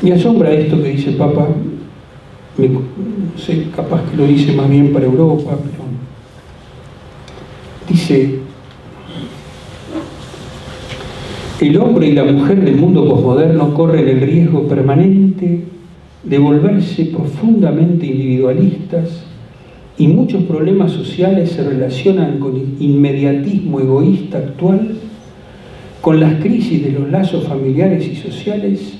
Me asombra esto que dice el Papa, no sé, capaz que lo dice más bien para Europa, pero dice: el hombre y la mujer del mundo posmoderno corren el riesgo permanente de volverse profundamente individualistas, y muchos problemas sociales se relacionan con el inmediatismo egoísta actual, con las crisis de los lazos familiares y sociales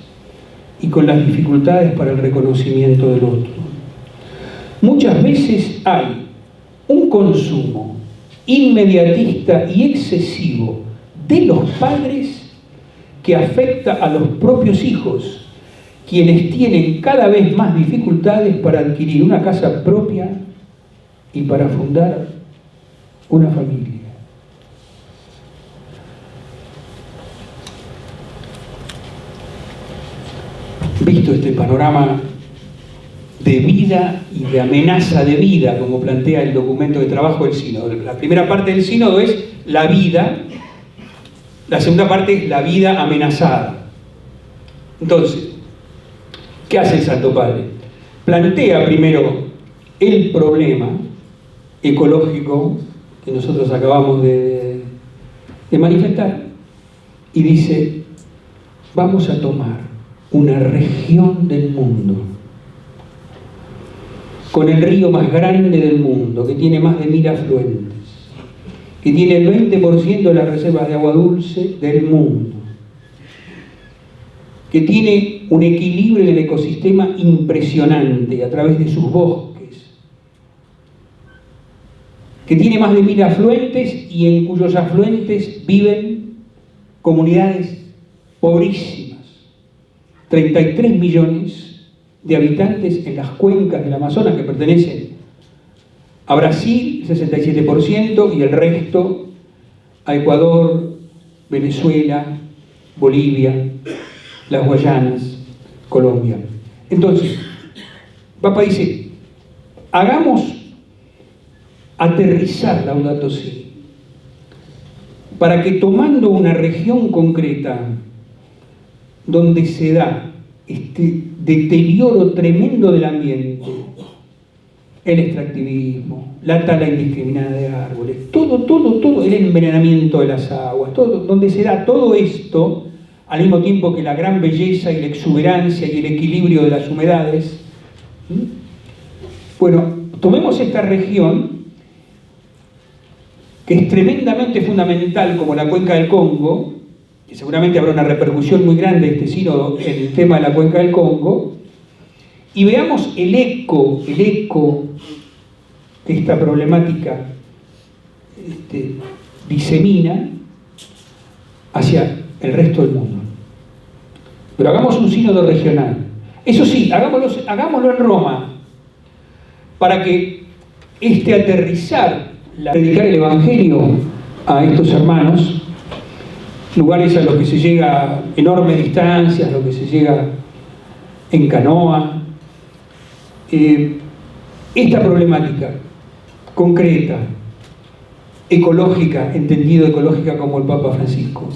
y con las dificultades para el reconocimiento del otro. Muchas veces hay un consumo inmediatista y excesivo de los padres que afecta a los propios hijos, quienes tienen cada vez más dificultades para adquirir una casa propia y para fundar una familia. Visto este panorama de vida y de amenaza de vida, como plantea el documento de trabajo del sínodo. La primera parte del sínodo es la vida, la segunda parte es la vida amenazada. Entonces, ¿qué hace el Santo Padre? Plantea primero el problema ecológico que nosotros acabamos de manifestar y dice: vamos a tomar una región del mundo con el río más grande del mundo, que tiene más de 1000 afluentes, que tiene el 20% de las reservas de agua dulce del mundo, que tiene un equilibrio en el ecosistema impresionante a través de sus bosques, que tiene más de 1000 afluentes y en cuyos afluentes viven comunidades pobrísimas, 33 millones de habitantes en las cuencas del Amazonas que pertenecen a Brasil, 67%, y el resto a Ecuador, Venezuela, Bolivia, las Guayanas, Colombia. Entonces, Papa dice: hagamos aterrizar Laudato Si, para que tomando una región concreta donde se da este deterioro tremendo del ambiente, el extractivismo, la tala indiscriminada de árboles, todo, el envenenamiento de las aguas, todo, donde se da todo esto, al mismo tiempo que la gran belleza y la exuberancia y el equilibrio de las humedades. Bueno, tomemos esta región, que es tremendamente fundamental, como la cuenca del Congo, que seguramente habrá una repercusión muy grande de este sínodo en el tema de la cuenca del Congo, y veamos el eco que esta problemática disemina hacia el resto del mundo. Pero hagamos un sínodo regional. Eso sí, hagámoslo en Roma, para que aterrizar, predicar el Evangelio a estos hermanos, lugares a los que se llega a enormes distancias, a los que se llega en canoa, esta problemática concreta, ecológica, entendido ecológica como el Papa Francisco,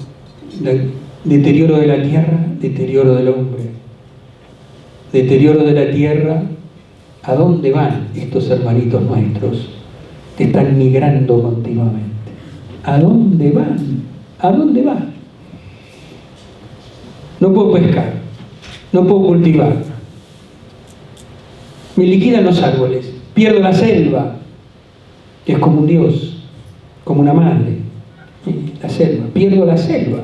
deterioro de la tierra, deterioro del hombre, deterioro de la tierra. ¿A dónde van estos hermanitos nuestros que están migrando continuamente? ¿A dónde van? ¿A dónde van? No puedo pescar, no puedo cultivar, me liquidan los árboles, pierdo la selva, que es como un dios, como una madre, la selva, pierdo la selva,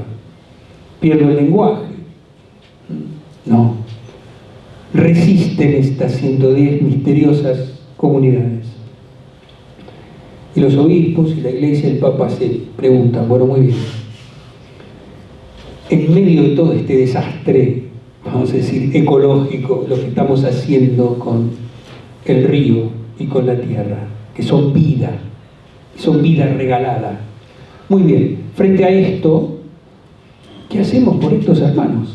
pierdo el lenguaje. No, resisten estas 110 misteriosas comunidades. Y los obispos y la Iglesia y el Papa se preguntan: bueno, muy bien, en medio de todo este desastre, vamos a decir, ecológico, lo que estamos haciendo con el río y con la tierra, que son vida regalada. Muy bien, frente a esto, ¿qué hacemos por estos hermanos?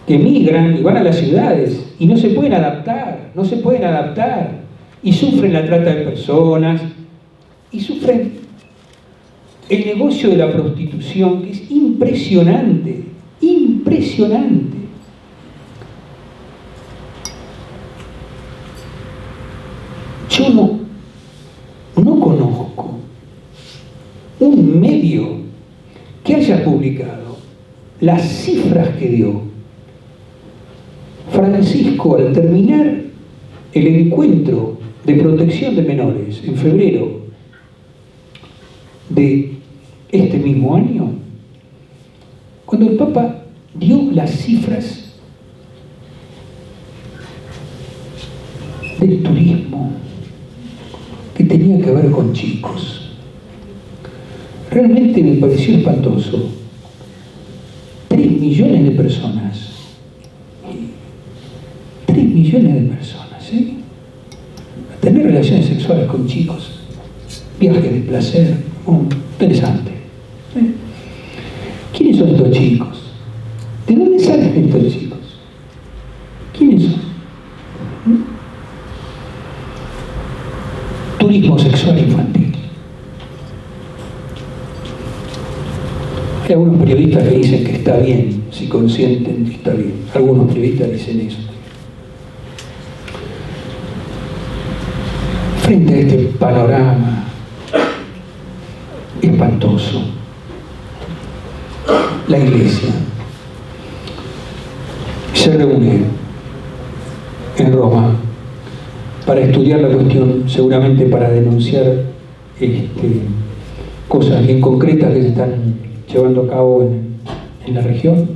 Que migran y van a las ciudades y no se pueden adaptar, y sufren la trata de personas, y sufren el negocio de la prostitución, que es impresionante. Yo no conozco un medio que haya publicado las cifras que dio Francisco al terminar el encuentro de protección de menores en febrero de este mismo año, cuando el Papa dio las cifras del turismo que tenía que ver con chicos. Realmente me pareció espantoso. 3 millones de personas. 3 millones de personas, ¿eh? A tener relaciones sexuales con chicos. Viajes de placer. Interesante. ¿Quiénes son estos chicos? ¿De dónde salen estos chicos? ¿Quiénes son? Turismo sexual infantil. Hay algunos periodistas que dicen que está bien, si consienten que está bien. Algunos periodistas dicen eso. Frente a este panorama espantoso, la Iglesia se reúne en Roma para estudiar la cuestión, seguramente para denunciar cosas bien concretas que se están llevando a cabo en la región,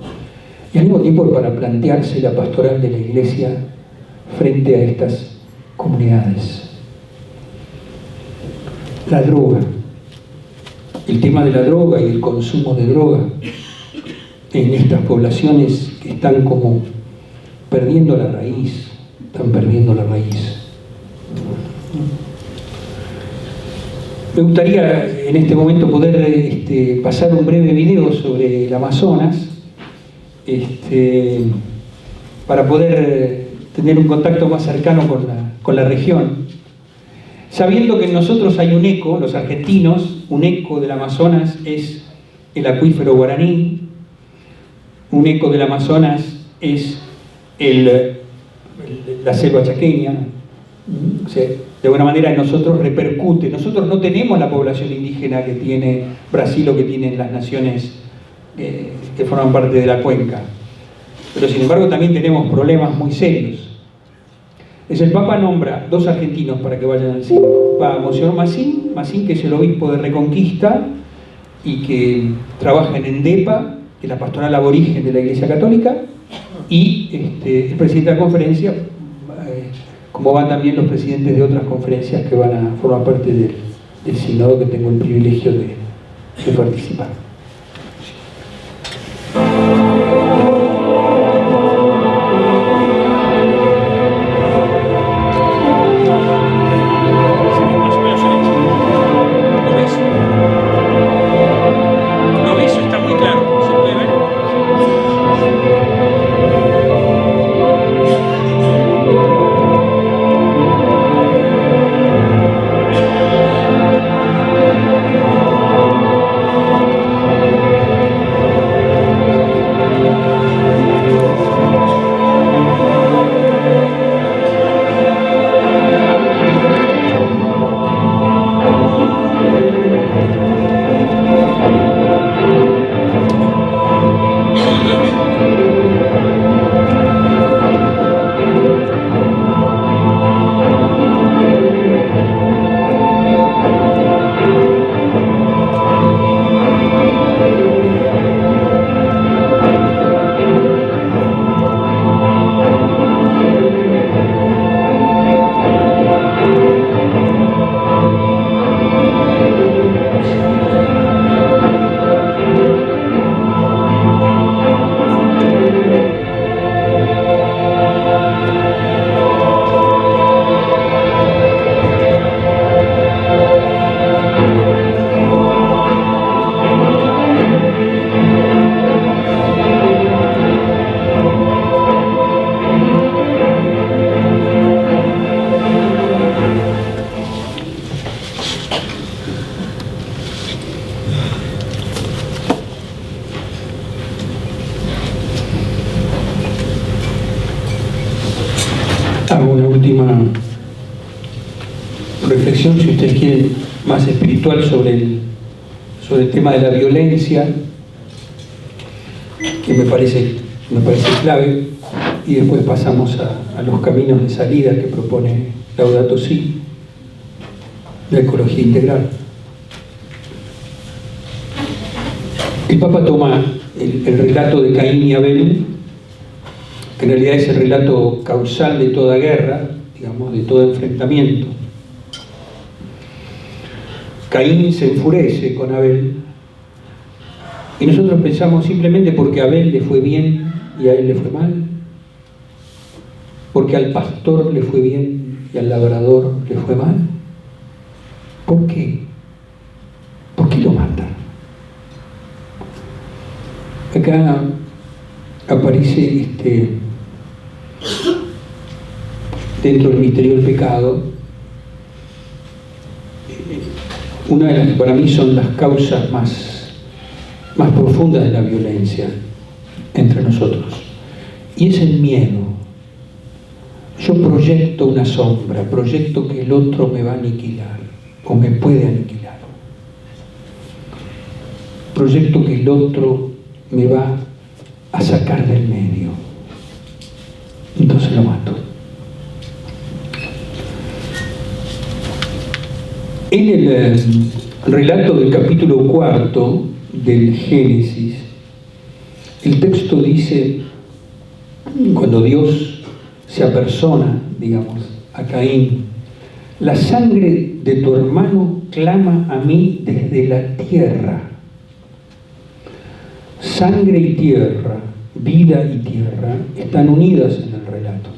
y al mismo tiempo para plantearse la pastoral de la Iglesia frente a estas comunidades. La droga, el tema de la droga y el consumo de droga en estas poblaciones que están como perdiendo la raíz, están perdiendo la raíz. Me gustaría en este momento poder pasar un breve video sobre el Amazonas, para poder tener un contacto más cercano con la región, sabiendo que en nosotros hay un eco, los argentinos, un eco del Amazonas es el acuífero guaraní, un eco del Amazonas es la selva chaqueña. O sea, de alguna manera en nosotros repercute. Nosotros no tenemos la población indígena que tiene Brasil o que tienen las naciones que forman parte de la cuenca, pero sin embargo también tenemos problemas muy serios. El Papa nombra 2 argentinos para que vayan al cielo. Va Monseñor Massín, que es el obispo de Reconquista y que trabaja en ENDEPA, que es la pastoral aborigen de la Iglesia Católica, y el presidente de la conferencia, como van también los presidentes de otras conferencias que van a formar parte del sínodo, que tengo el privilegio de participar. reflexión, si ustedes quieren, más espiritual sobre el tema de la violencia, que me parece clave, y después pasamos a los caminos de salida que propone Laudato Si, la ecología integral. El Papa toma el relato de Caín y Abel, que en realidad es el relato causal de toda guerra, digamos, de todo enfrentamiento. Caín se enfurece con Abel, y nosotros pensamos simplemente porque a Abel le fue bien y a él le fue mal, porque al pastor le fue bien y al labrador le fue mal. ¿Por qué? ¿Por qué lo matan? Acá aparece dentro del misterio del pecado, una de las que para mí son las causas más profundas de la violencia entre nosotros, y es el miedo. Yo proyecto una sombra, proyecto que el otro me va a aniquilar o me puede aniquilar, proyecto que el otro me va a sacar del medio, entonces lo mato. En el relato del capítulo 4 del Génesis, el texto dice, cuando Dios se apersona, digamos, a Caín: la sangre de tu hermano clama a mí desde la tierra. Sangre y tierra, vida y tierra, están unidas en el relato.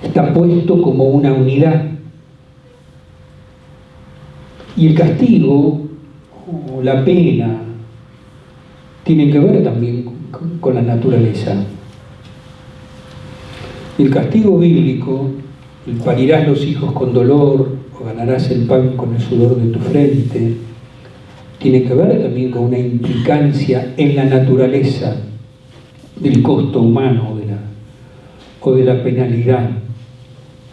Está puesto como una unidad. Y el castigo o la pena tienen que ver también con la naturaleza. El castigo bíblico, el parirás los hijos con dolor o ganarás el pan con el sudor de tu frente, tiene que ver también con una implicancia en la naturaleza del costo humano o de la penalidad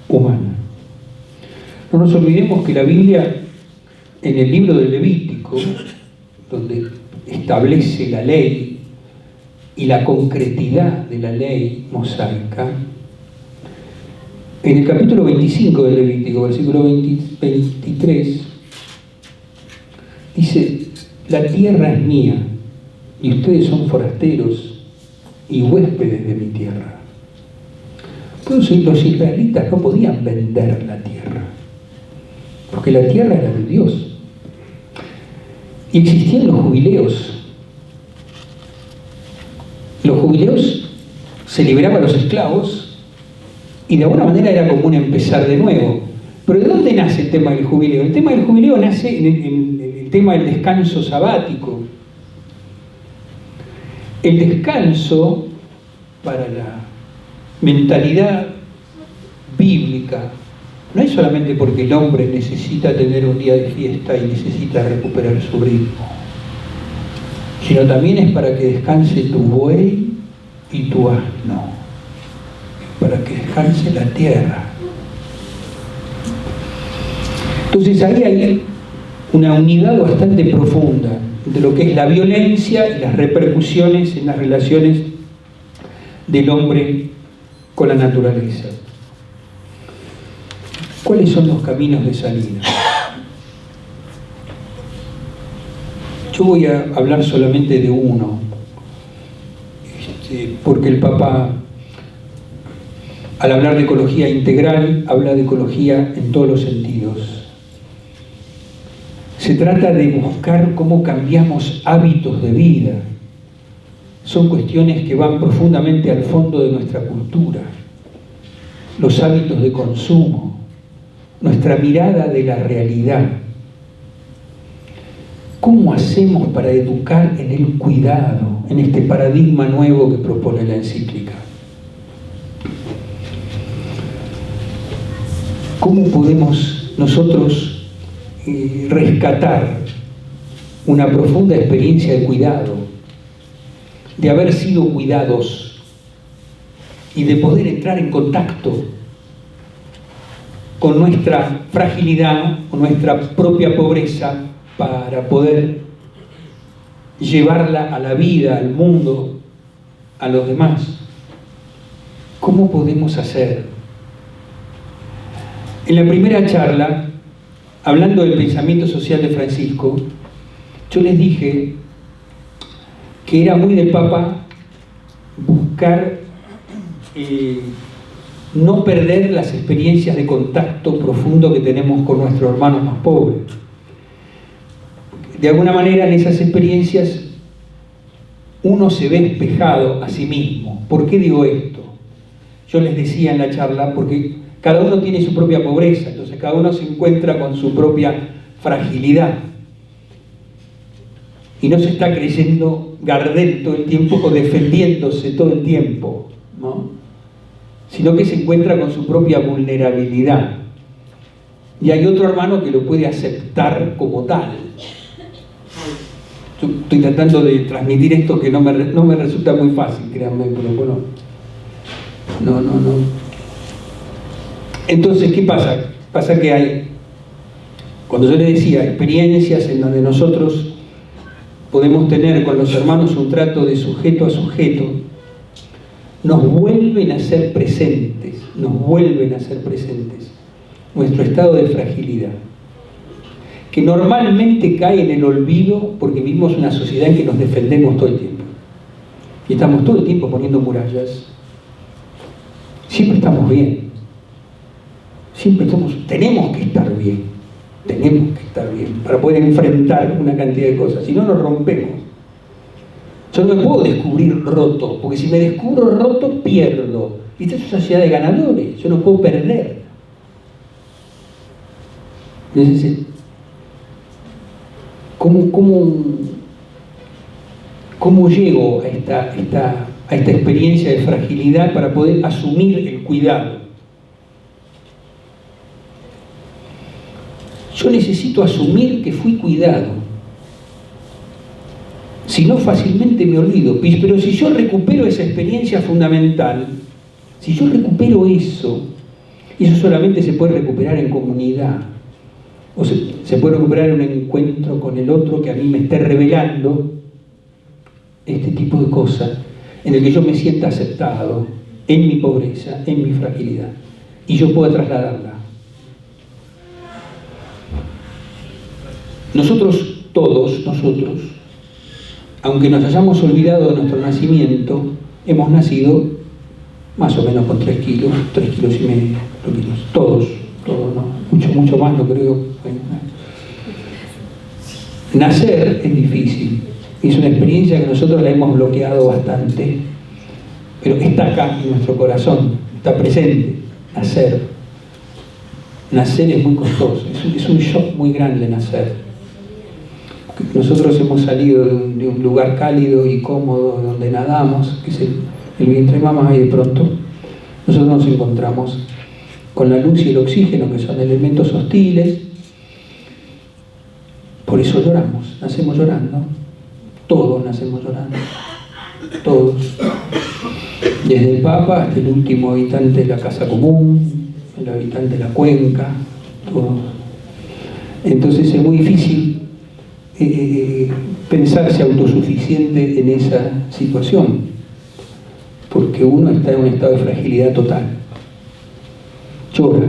humana. No nos olvidemos que la Biblia, en el libro del Levítico, donde establece la ley y la concretidad de la ley mosaica, en el capítulo 25 del Levítico, versículo 23, dice: la tierra es mía y ustedes son forasteros y huéspedes de mi tierra. Entonces los israelitas no podían vender la tierra, porque la tierra era de Dios. Y existían los jubileos. Los jubileos se liberaban a los esclavos y de alguna manera era como un empezar de nuevo. Pero ¿de dónde nace el tema del jubileo? El tema del jubileo nace en el tema del descanso sabático. El descanso, para la mentalidad bíblica, no es solamente porque el hombre necesita tener un día de fiesta y necesita recuperar su ritmo, sino también es para que descanse tu buey y tu asno, para que descanse la tierra. Entonces ahí hay una unidad bastante profunda entre lo que es la violencia y las repercusiones en las relaciones del hombre con la naturaleza. ¿Cuáles son los caminos de salida? Yo voy a hablar solamente de uno, porque el Papa, al hablar de ecología integral, habla de ecología en todos los sentidos. Se trata de buscar cómo cambiamos hábitos de vida. Son cuestiones que van profundamente al fondo de nuestra cultura. Los hábitos de consumo, nuestra mirada de la realidad. ¿Cómo hacemos para educar en el cuidado, en este paradigma nuevo que propone la encíclica? ¿Cómo podemos nosotros rescatar una profunda experiencia de cuidado, de haber sido cuidados y de poder entrar en contacto con nuestra fragilidad, con nuestra propia pobreza, para poder llevarla a la vida, al mundo, a los demás. ¿Cómo podemos hacer? En la primera charla, hablando del pensamiento social de Francisco, yo les dije que era muy del Papa buscar no perder las experiencias de contacto profundo que tenemos con nuestros hermanos más pobres. De alguna manera, en esas experiencias uno se ve espejado a sí mismo. ¿Por qué digo esto? Yo les decía en la charla, porque cada uno tiene su propia pobreza, entonces cada uno se encuentra con su propia fragilidad. Y no se está creyendo Gardel todo el tiempo o defendiéndose todo el tiempo, ¿no? Sino que se encuentra con su propia vulnerabilidad. Y hay otro hermano que lo puede aceptar como tal. Yo estoy tratando de transmitir esto que no me resulta muy fácil, créanme, pero bueno. No. Entonces, ¿qué pasa? Pasa que hay, cuando yo les decía, experiencias en donde nosotros podemos tener con los hermanos un trato de sujeto a sujeto, nos vuelven a ser presentes, nuestro estado de fragilidad, que normalmente cae en el olvido porque vivimos una sociedad en que nos defendemos todo el tiempo. Y estamos todo el tiempo poniendo murallas. Siempre estamos bien. Tenemos que estar bien para poder enfrentar una cantidad de cosas. Si no, nos rompemos. Yo no me puedo descubrir roto, porque si me descubro roto, pierdo. Y esta es una sociedad de ganadores, yo no puedo perder. Entonces, ¿cómo llego a esta experiencia de fragilidad para poder asumir el cuidado? Yo necesito asumir que fui cuidado. Si no, fácilmente me olvido. Pero si yo recupero esa experiencia fundamental, si yo recupero eso, y eso solamente se puede recuperar en comunidad, o se puede recuperar en un encuentro con el otro que a mí me esté revelando este tipo de cosas, en el que yo me sienta aceptado en mi pobreza, en mi fragilidad, y yo pueda trasladarla. Todos nosotros, aunque nos hayamos olvidado de nuestro nacimiento, hemos nacido más o menos con 3 kilos y medio. Todos, ¿no? Mucho más no creo. Nacer es difícil, es una experiencia que nosotros la hemos bloqueado bastante, pero está acá en nuestro corazón, está presente. Nacer es muy costoso, es un shock muy grande nacer. Nosotros hemos salido de un lugar cálido y cómodo donde nadamos, que es el vientre de mamá, y de pronto nosotros nos encontramos con la luz y el oxígeno, que son elementos hostiles. Por eso lloramos, nacemos llorando. Todos nacemos llorando. Todos. Desde el Papa hasta el último habitante de la casa común, el habitante de la cuenca, todos. Entonces es muy difícil pensarse autosuficiente en esa situación, porque uno está en un estado de fragilidad total. Llora.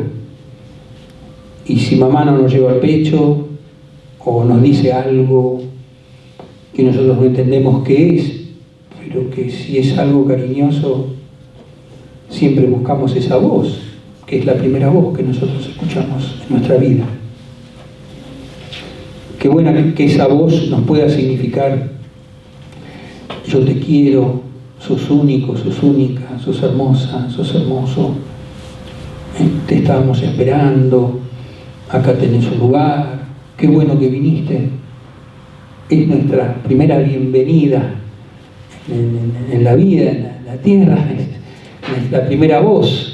Y si mamá no nos lleva al pecho, o nos dice algo que nosotros no entendemos qué es, pero que si es algo cariñoso, siempre buscamos esa voz, que es la primera voz que nosotros escuchamos en nuestra vida. Qué buena que esa voz nos pueda significar: yo te quiero, sos único, sos única, sos hermosa, sos hermoso, te estábamos esperando, acá tenés un lugar, qué bueno que viniste. Es nuestra primera bienvenida en la vida, en la tierra, es la primera voz.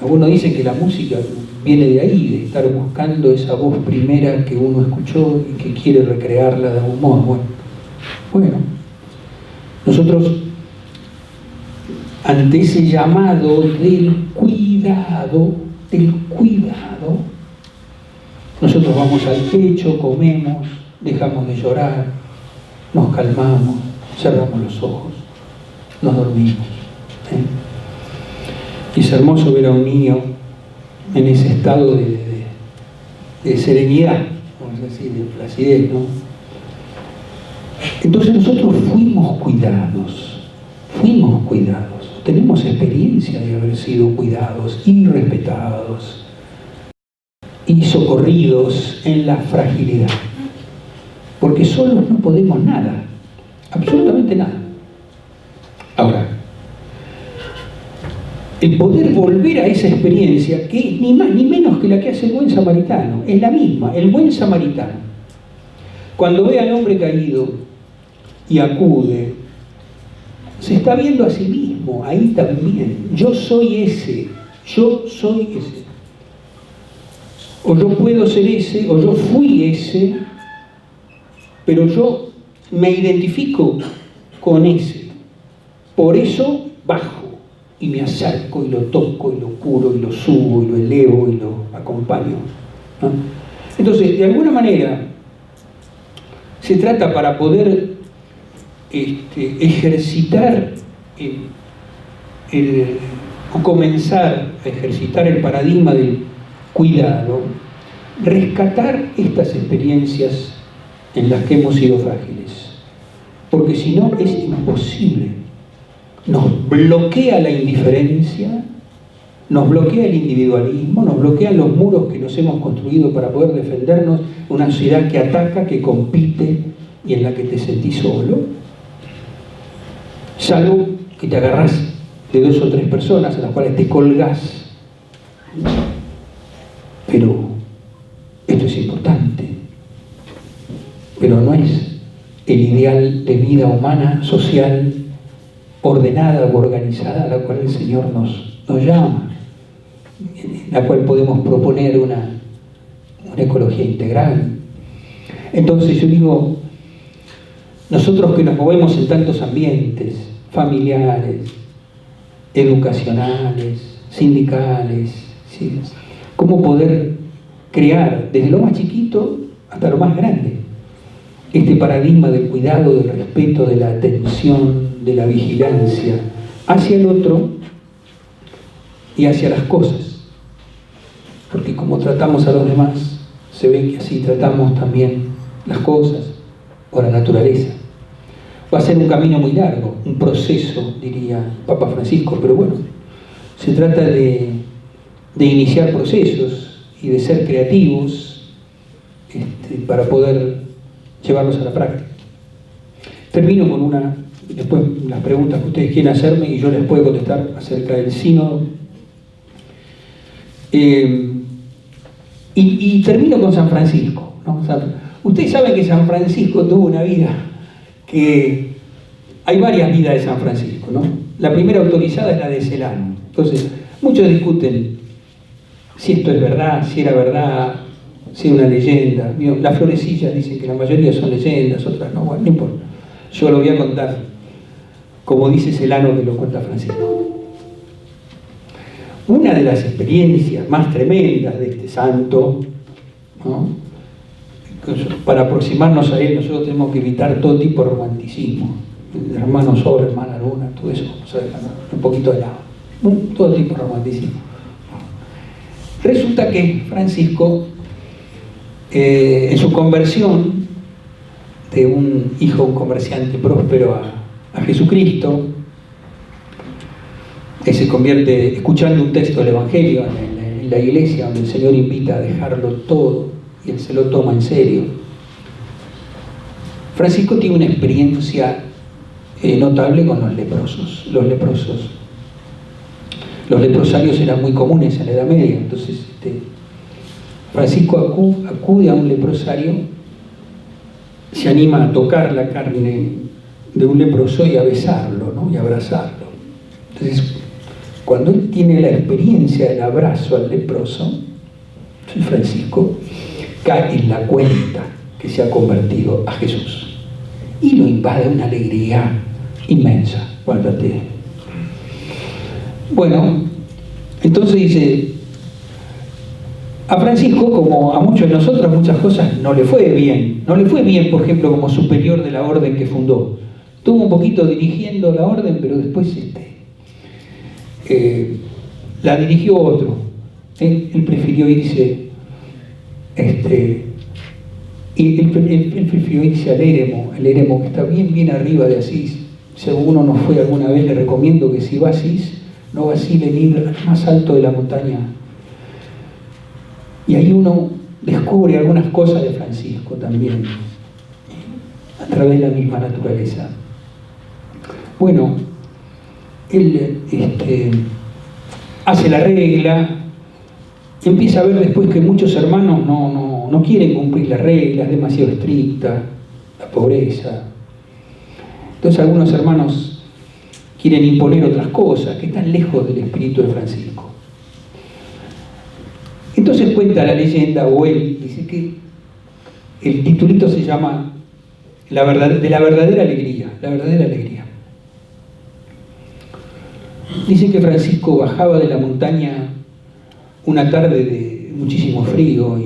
Algunos dicen que la música viene de ahí, de estar buscando esa voz primera que uno escuchó y que quiere recrearla de algún modo. Bueno, nosotros, ante ese llamado del cuidado, del cuidado, nosotros vamos al pecho, comemos, dejamos de llorar, nos calmamos, cerramos los ojos, nos dormimos. Y es hermoso ver a un niño en ese estado de serenidad, vamos a decir, de placidez, ¿no? Entonces nosotros fuimos cuidados, tenemos experiencia de haber sido cuidados y respetados y socorridos en la fragilidad, porque solos no podemos nada, absolutamente nada. Ahora, el poder volver a esa experiencia, que es ni más ni menos que la que hace el buen samaritano, es la misma, el buen samaritano. Cuando ve al hombre caído y acude, se está viendo a sí mismo, ahí también. Yo soy ese. O yo puedo ser ese, o yo fui ese, pero yo me identifico con ese. Por eso bajo y me acerco y lo toco y lo curo y lo subo y lo elevo y lo acompaño, ¿no? Entonces, de alguna manera, se trata para poder ejercitar o comenzar a ejercitar el paradigma del cuidado, rescatar estas experiencias en las que hemos sido frágiles, porque si no es imposible. Nos bloquea la indiferencia, nos bloquea el individualismo, nos bloquean los muros que nos hemos construido para poder defendernos, una sociedad que ataca, que compite y en la que te sentís solo, salvo que te agarrás de 2 o 3 personas a las cuales te colgás. Pero esto es importante, pero no es el ideal de vida humana, social, ordenada o organizada, a la cual el Señor nos llama, en la cual podemos proponer una ecología integral. Entonces yo digo, nosotros que nos movemos en tantos ambientes, familiares, educacionales, sindicales, ¿sí? ¿Cómo poder crear desde lo más chiquito hasta lo más grande este paradigma del cuidado, del respeto, de la atención, de la vigilancia hacia el otro y hacia las cosas? Porque como tratamos a los demás, se ve que así tratamos también las cosas o la naturaleza. Va a ser un camino muy largo, un proceso, diría Papa Francisco, pero bueno, se trata de iniciar procesos y de ser creativos para poder llevarlos a la práctica. Termino con después las preguntas que ustedes quieren hacerme y yo les puedo contestar acerca del sínodo. Y termino con San Francisco, ¿no? Ustedes saben que San Francisco tuvo una vida que hay varias vidas de San Francisco, ¿no? La primera autorizada es la de Celano. Entonces, muchos discuten si esto es verdad, si era verdad, si es una leyenda. Las florecillas dicen que la mayoría son leyendas, otras no, bueno, no importa. Yo lo voy a contar como dice Celano, que lo cuenta Francisco. Una de las experiencias más tremendas de este santo, ¿no? Para aproximarnos a él nosotros tenemos que evitar todo tipo de romanticismo, hermano sol, hermana luna, todo eso, o sea, un poquito de lado, todo tipo de romanticismo. Resulta que Francisco, en su conversión de un hijo, un comerciante próspero a Jesucristo, que se convierte escuchando un texto del Evangelio en la iglesia, donde el Señor invita a dejarlo todo y él se lo toma en serio. Francisco tiene una experiencia notable con los leprosos. Los leprosarios eran muy comunes en la Edad Media, entonces Francisco acude a un leprosario, se anima a tocar la carne de un leproso y a besarlo, ¿no? Y a abrazarlo. Entonces, cuando él tiene la experiencia del abrazo al leproso, Francisco cae en la cuenta que se ha convertido a Jesús y lo invade una alegría inmensa. Guárdate. Bueno, entonces dice, A Francisco, como a muchos de nosotros, muchas cosas no le fue bien. No le fue bien, por ejemplo, como superior de la orden que fundó. Estuvo un poquito dirigiendo la orden, pero después la dirigió otro. Él prefirió irse, y él prefirió irse al Eremo, que está bien, bien arriba de Asís. Si alguno no fue alguna vez, le recomiendo que si va a Asís, no vacilen ir al más alto de la montaña. Y ahí uno descubre algunas cosas de Francisco también, a través de la misma naturaleza. Bueno, él hace la regla, empieza a ver después que muchos hermanos no quieren cumplir la regla, es demasiado estricta, la pobreza. Entonces algunos hermanos quieren imponer otras cosas que están lejos del espíritu de Francisco. Entonces cuenta la leyenda, o él dice que el titulito se llama de la verdadera alegría, la verdadera alegría. Dice que Francisco bajaba de la montaña una tarde de muchísimo frío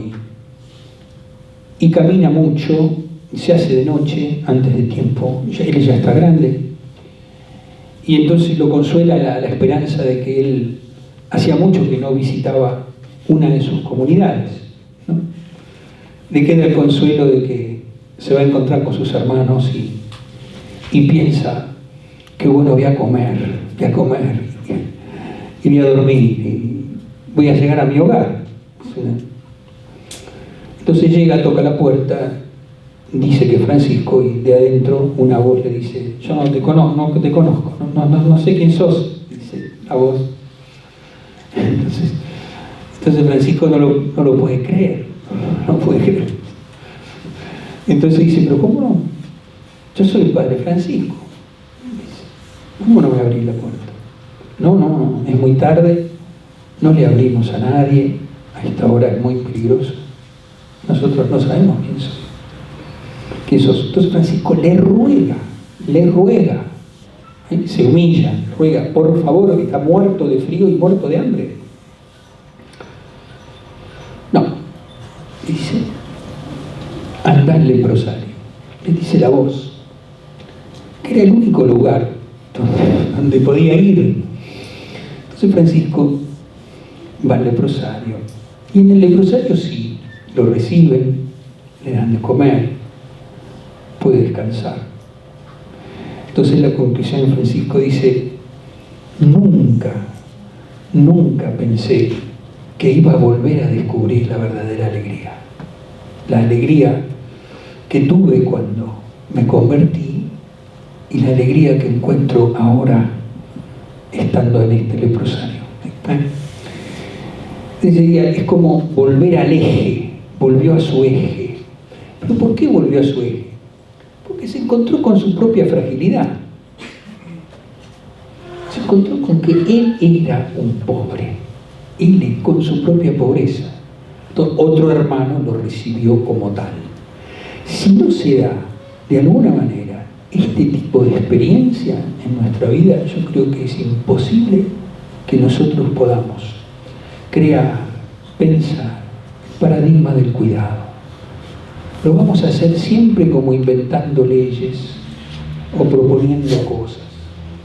y camina mucho, se hace de noche antes de tiempo, él ya está grande, y entonces lo consuela la esperanza de que él hacía mucho que no visitaba una de sus comunidades, ¿no? Le queda el consuelo de que se va a encontrar con sus hermanos y piensa que bueno, voy a comer y voy a dormir y voy a llegar a mi hogar. Entonces llega, toca la puerta, dice que Francisco, y de adentro una voz le dice: yo no te conozco, no sé quién sos, dice la voz. Entonces Francisco no lo puede creer, no puede creer. Entonces dice: pero ¿cómo no? Yo soy el padre Francisco. Dice: ¿cómo no me abrí la puerta? No, es muy tarde, no le abrimos a nadie, a esta hora es muy peligroso. Nosotros no sabemos quién sos. Entonces Francisco le ruega, se humilla, ruega: por favor, que está muerto de frío y muerto de hambre. No, dice: anda al leprosario. Le dice la voz, que era el único lugar donde podía ir. Entonces Francisco va al leprosario, y en el leprosario sí, lo reciben, le dan de comer, puede descansar. Entonces la conclusión de Francisco dice: nunca pensé que iba a volver a descubrir la verdadera alegría. La alegría que tuve cuando me convertí y la alegría que encuentro ahora estando en este leprosario. Es como volver al eje, volvió a su eje. ¿Pero por qué volvió a su eje? Porque se encontró con su propia fragilidad. Se encontró con que él era un pobre. Él con su propia pobreza. Entonces, otro hermano lo recibió como tal. Si no se da de alguna manera este tipo de experiencia en nuestra vida, yo creo que es imposible que nosotros podamos crear, pensar el paradigma del cuidado. Lo vamos a hacer siempre como inventando leyes o proponiendo cosas.